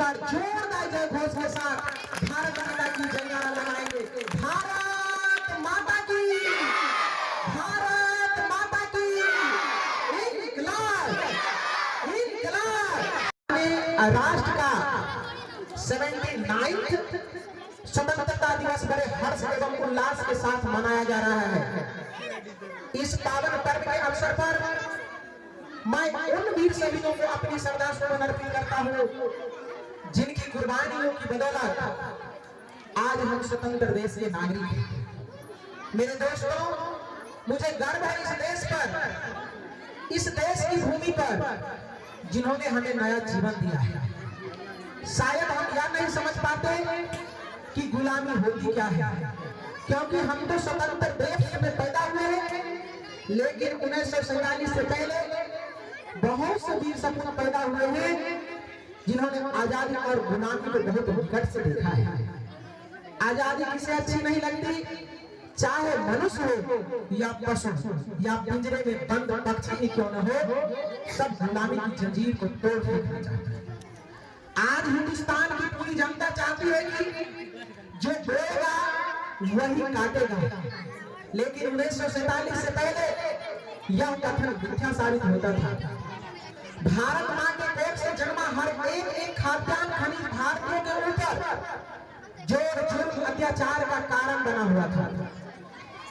बार जोरदार जय घोष के साथ भारत माता की जयकारा लगाएंगे। भारत माता की, भारत माता की इंकलाब, इंकलाब। राष्ट्र का 79वां स्वतंत्रता दिवस बड़े हर्ष एवं उल्लास के साथ मनाया जा रहा है। इस पावन पर्व के अवसर पर मैं उन वीर शहीदों को अपनी श्रद्धासुमन अर्पित करता हूँ जिनकी कुर्बानियों की बदौलत आज हम स्वतंत्र देश के नागरिक हैं। मेरे दोस्तों, मुझे गर्व है इस देश पर, इस देश की भूमि पर जिन्होंने हमें नया जीवन दिया है। शायद हम यह नहीं समझ पाते कि गुलामी होती क्या है, क्योंकि हम तो स्वतंत्र देश में पैदा हुए हैं, लेकिन 1947 से पहले बहुत से वीर सपूत पैदा हुए हैं जिन्होंने आजादी और गुलामी को बहुत निकट से देखा है। आजादी किसे अच्छी नहीं लगती, चाहे मनुष्य हो या पशु या पिंजरे में बंद पक्षी ही क्यों न हो, सब गुलामी की जंजीर को तोड़ फेंकना चाहते हैं। आज हिंदुस्तान की पूरी जनता चाहती है कि जो बोएगा वही काटेगा, लेकिन 1947 से पहले यह कथन मिथ्या साबित होता था। भारत मां के पेट से जन्मा हर एक खाद्यान्न खनिज भारतीयों के ऊपर जोर जुल्म अत्याचार का कारण बना हुआ था।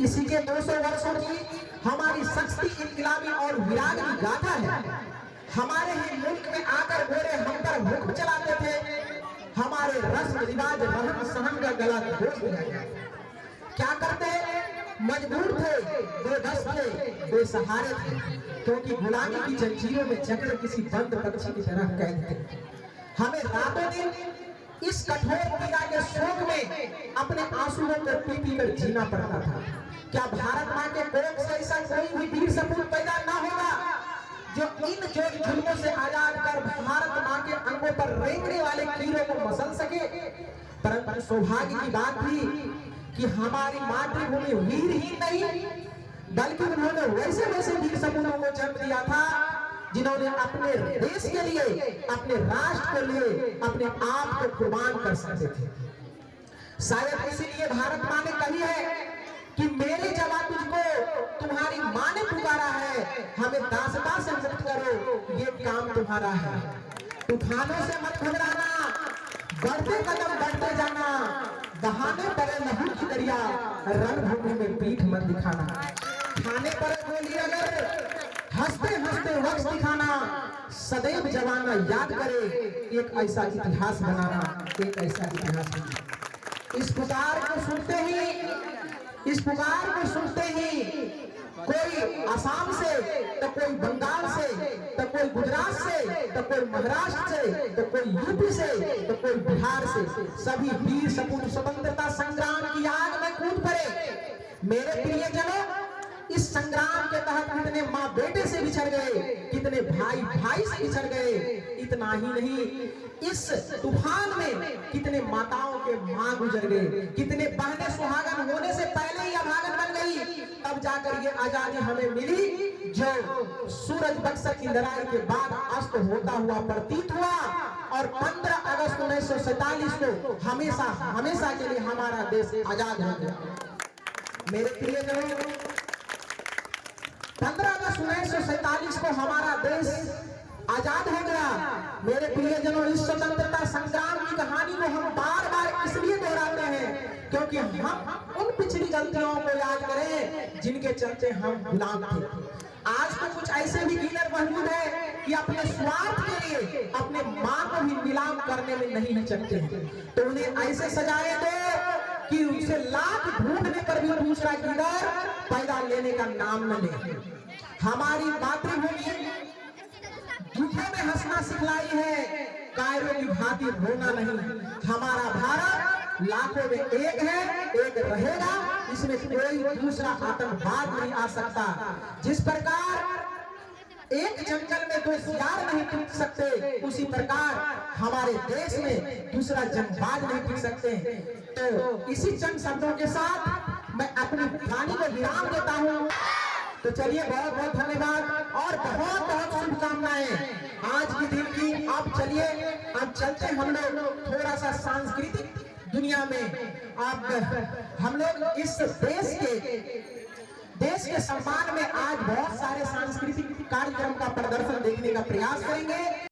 इसी के 200 वर्षों की हमारी सस्ती इनकलाबी और विरागी गाथा है। हमारे ही मुल्क में आकर गोरे हम पर हुक्म चलाते थे, हमारे रस्म रिवाज रहन सहन का गला घोट दिया गया। क्या करते, मजबूर थे, बेबस थे, बेसहारे थे, क्योंकि गुलामी की जंजीरों में जकड़ किसी बंद पक्षी की तरह कैद थे। हमें रातों दिन इस कठोर पीड़ा के शोक में अपने आंसुओं को पी कर जीना पड़ता था। क्या भारत मां के कोख से ऐसा कोई भी वीर सपूत पैदा ना होगा जो इन जोर जुल्मों से आजाद कर भारत मां के अंगों पर रेंगने वाले कीड़ों को मसल सके? परंतु सौभाग्य की बात थी कि हमारी मातृभूमि वीर ही नहीं बल्कि उन्होंने वैसे वैसे वीर सपूतों को जन्म दिया था जिन्होंने अपने देश के लिए, अपने राष्ट्र के लिए अपने आप को कुर्बान कर सकते थे। शायद इसीलिए भारत मां ने कही है कि मेरे जवा तुझको तुम्हारी मां ने पुकारा है, हमें दासता से मुक्त करो, ये काम तुम्हारा है। तूफानों से मत घबराना, बढ़ते कदम बढ़ते जाना, बहाने पड़े लहू की दरिया, रणभूमि में पीठ मत दिखाना। खाने पर गोली अगर हंसते हंसते वक्त दिखाना, सदैव जवाना याद करे, एक ऐसा इतिहास बनाना, एक ऐसा इतिहास बनाना। इस पुकार को सुनते ही, इस पुकार को सुनते ही कोई असम से, तो कोई बंगाल से, तो कोई गुजरात से, तो कोई महाराष्ट्र से, तो कोई यूपी से, तो कोई बिहार से, सभी वीर सपूत स्वतंत्रता संग्राम की आग में कूद पड़े। मेरे प्रियजनों, इस संग्राम के तहत कितने माँ बेटे से बिछड़ गए, कितने भाई भाई से बिछड़ गए। इतना ही नहीं, इस तूफान में कितने माताओं के मां गुजर गए, कितने बहनें सुहागन होने से पहले ही अभागन बन गई। तब जाकर ये आजादी हमें मिली जो सूरज बक्सर की लड़ाई के बाद अस्त होता हुआ प्रतीत हुआ और 15 अगस्त 1947 को हमेशा हमेशा के लिए हमारा देश आजाद हो गया। मेरे प्रियजनों, 15 अगस्त 1947 को हमारा देश आजाद हो गया। मेरे प्रियजनों, इस स्वतंत्रता संग्राम की कहानी को हम बार बार इसलिए दोहराते हैं क्योंकि हम उन पिछली गलतियों को याद करें जिनके चलते हम गुलाम थे। आज तो कुछ ऐसे भी लीडर मौजूद है कि अपने स्वार्थ के लिए अपने मां को भी नीलाम करने में नहीं हिचकते, तो उन्हें ऐसे सजाए दो कि उनसे लाख ढूंढने पर भी दूसरा लीडर पैदा लेने का नाम न ले। हमारी मातृभूमि दुखों में हंसना सिखलाई है, कायरों की भांति रोना नहीं। हमारा भारत लाखों में एक है, एक रहेगा, इसमें कोई दूसरा आतंकवाद नहीं आ सकता। जिस प्रकार एक जंगल में दो शिकार नहीं टिक सकते, उसी प्रकार हमारे देश में दूसरा जंगबाज नहीं टिक सकते। तो इसी चंद शब्दों के साथ मैं अपनी वाणी को विराम देता हूँ। तो चलिए, बहुत बहुत धन्यवाद और बहुत बहुत शुभकामनाएं आज के दिन की। आप चलिए अब चलते हम लोग थोड़ा सा सांस्कृतिक दुनिया में। आप हम लोग इस देश के सम्मान में आज बहुत सारे सांस्कृतिक कार्यक्रम का प्रदर्शन देखने का प्रयास करेंगे।